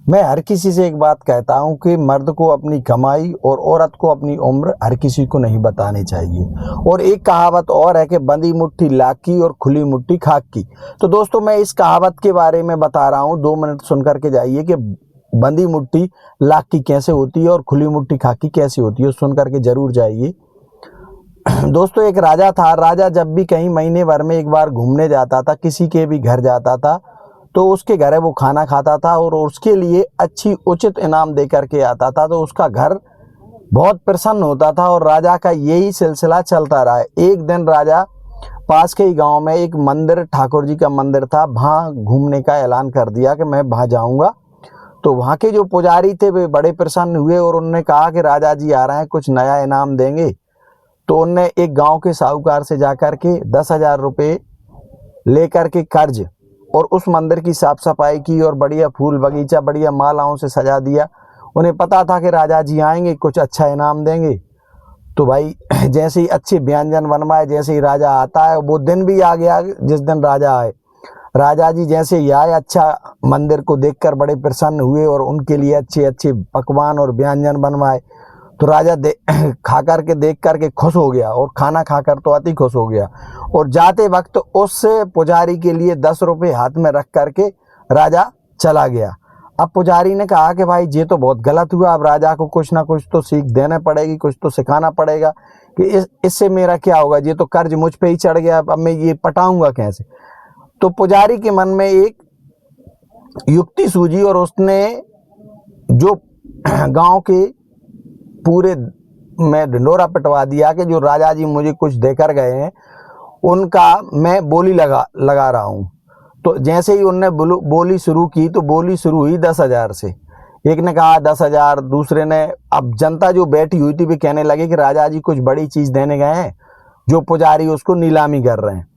मैं हर किसी से एक बात कहता हूं कि मर्द को अपनी कमाई और औरत को अपनी उम्र हर किसी को नहीं बतानी चाहिए। और एक कहावत और है कि बंदी मुट्ठी लाख की और खुली मुट्ठी खाक की। तो दोस्तों मैं इस कहावत के बारे में बता रहा हूं, 2 मिनट सुन करके जाइए कि बंदी मुट्ठी लाख की कैसे होती है और खुली मुट्ठी खाक की कैसे होती है, सुन करके जरूर जाइए। दोस्तों एक राजा था। राजा जब भी कहीं महीने भर में एक बार घूमने जाता था, किसी के भी घर जाता था, तो उसके घर है वो खाना खाता था और उसके लिए अच्छी उचित इनाम दे करके आता था। तो उसका घर बहुत प्रसन्न होता था और राजा का यही सिलसिला चलता रहा। एक दिन राजा पास के ही गांव में एक मंदिर, ठाकुर जी का मंदिर था, वहाँ घूमने का ऐलान कर दिया कि मैं वहाँ जाऊँगा। तो वहाँ के जो पुजारी थे वे बड़े प्रसन्न हुए और उन्होंने कहा कि राजा जी आ रहे हैं, कुछ नया इनाम देंगे। तो उनने एक गांव के साहूकार से जाकर के 10,000 रुपये लेकर के कर्ज और उस मंदिर की साफ सफाई की और बढ़िया फूल बगीचा बढ़िया मालाओं से सजा दिया। उन्हें पता था कि राजा जी आएंगे, कुछ अच्छा इनाम देंगे। तो भाई जैसे ही अच्छे व्यंजन बनवाए, जैसे ही राजा आता है, वो दिन भी आ गया जिस दिन राजा आए। राजा जी जैसे ही आए, अच्छा मंदिर को देखकर बड़े प्रसन्न हुए और उनके लिए अच्छे अच्छे पकवान और व्यंजन बनवाए। तो राजा खा करके देख करके खुश हो गया और खाना खाकर तो अति खुश हो गया। और जाते वक्त उस पुजारी के लिए 10 रुपये हाथ में रख करके राजा चला गया। अब पुजारी ने कहा कि भाई ये तो बहुत गलत हुआ, अब राजा को कुछ ना कुछ तो सीख देना पड़ेगी, कुछ तो सिखाना पड़ेगा कि इससे मेरा क्या होगा, ये तो कर्ज मुझ पे ही चढ़ गया, अब मैं ये पटाऊंगा कैसे। तो पुजारी के मन में एक युक्ति सूझी और उसने जो गांव के पूरे में ढिंढोरा पिटवा दिया कि जो राजा जी मुझे कुछ देकर गए हैं उनका मैं बोली लगा रहा हूँ। तो जैसे ही उनने बोली शुरू की तो बोली शुरू हुई 10,000 से। एक ने कहा 10,000, दूसरे ने, अब जनता जो बैठी हुई थी भी कहने लगे कि राजा जी कुछ बड़ी चीज देने गए हैं, जो पुजारी उसको नीलामी कर रहे हैं।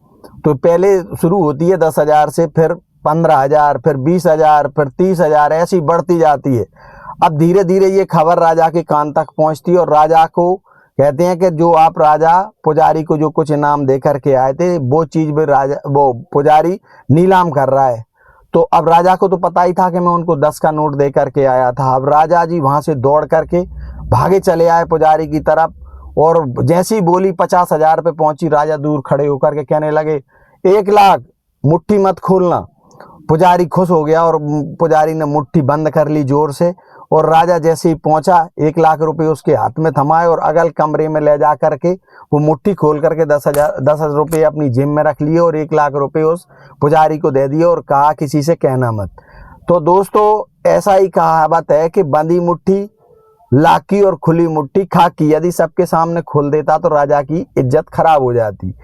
तो पहले शुरू होती है 10,000 से, फिर 15,000, फिर 20,000, फिर 30,000, ऐसी बढ़ती जाती है। अब धीरे धीरे ये खबर राजा के कान तक पहुंचती है और राजा को कहते हैं कि जो आप राजा पुजारी को जो कुछ इनाम दे करके आए थे वो चीज भी वो पुजारी नीलाम कर रहा है। तो अब राजा को तो पता ही था कि मैं उनको 10 का नोट दे करके आया था। अब राजा जी वहां से दौड़ करके भागे चले आए पुजारी की तरफ और जैसी ही बोली 50,000 पे पहुंची, राजा दूर खड़े होकर के कहने लगे 1 लाख, मुट्ठी मत खोलना। पुजारी खुश हो गया और पुजारी ने मुट्ठी बंद कर ली जोर से और राजा जैसे ही पहुंचा 1 लाख रुपए उसके हाथ में थमाए और अगल कमरे में ले जा करके वो मुट्ठी खोल करके 10 रुपये अपनी जेब में रख लिए और 1 लाख रुपए उस पुजारी को दे दिए और कहा किसी से कहना मत। तो दोस्तों ऐसा ही कहावत है कि बंदी मुट्ठी लाख की और खुली मुट्ठी खाक की। यदि सबके सामने खोल देता तो राजा की इज्जत खराब हो जाती।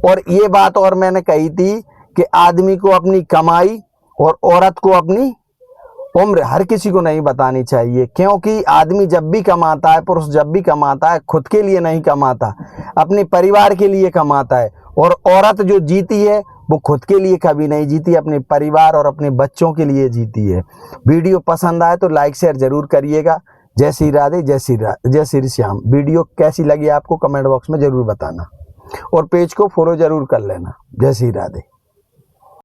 और ये बात और मैंने कही थी कि आदमी को अपनी कमाई और औरत को अपनी उम्र हर किसी को नहीं बतानी चाहिए, क्योंकि आदमी जब भी कमाता है, पुरुष जब भी कमाता है, खुद के लिए नहीं कमाता, अपने परिवार के लिए कमाता है। और औरत जो जीती है वो खुद के लिए कभी नहीं जीती, अपने परिवार और अपने बच्चों के लिए जीती है। वीडियो पसंद आए तो लाइक शेयर जरूर करिएगा। जय श्री राधे, जय श्री श्याम। वीडियो कैसी लगी आपको कमेंट बॉक्स में जरूर बताना और पेज को फॉलो जरूर कर लेना। जय श्री राधे।